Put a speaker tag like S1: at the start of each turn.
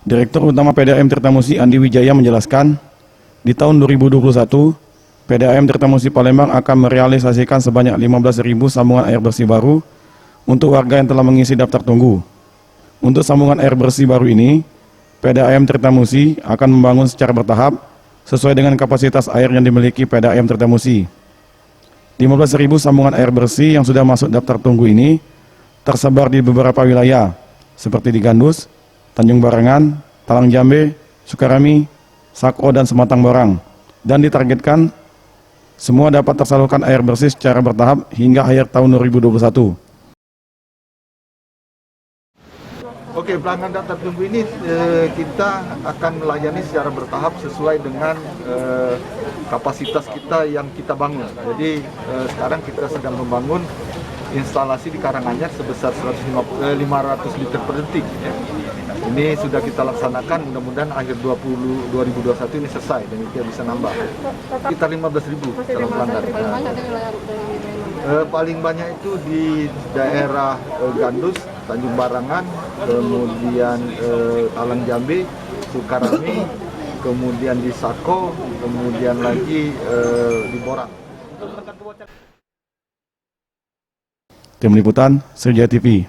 S1: Direktur Utama PDAM Tirtamusi Andi Wijaya menjelaskan, di tahun 2021, PDAM Tirtamusi Palembang akan merealisasikan sebanyak 15.000 sambungan air bersih baru untuk warga yang telah mengisi daftar tunggu. Untuk sambungan air bersih baru ini, PDAM Tirtamusi akan membangun secara bertahap sesuai dengan kapasitas air yang dimiliki PDAM Tirtamusi. 15.000 sambungan air bersih yang sudah masuk daftar tunggu ini tersebar di beberapa wilayah, seperti di Gandus, Tanjung Barangan, Talang Jambe, Sukarami, Sako, dan Sematang Borang, dan ditargetkan semua dapat tersalurkan air bersih secara bertahap hingga akhir tahun 2021.
S2: Oke, pelanggan daftar tunggu ini kita akan melayani secara bertahap sesuai dengan kapasitas kita yang kita bangun. Jadi sekarang kita sedang membangun instalasi di Karanganyar sebesar 500 liter per detik. Ya. Ini sudah kita laksanakan, mudah-mudahan akhir 2021 ini selesai dan kita bisa nambah. Sekitar 15.000 calon pelanggan. Paling banyak itu di daerah Gandus, Tanjung Barangan, kemudian Talang Jambe, Sukarami, kemudian di Sako, kemudian lagi di Borang.
S1: Tim Liputan, Sriwijaya TV.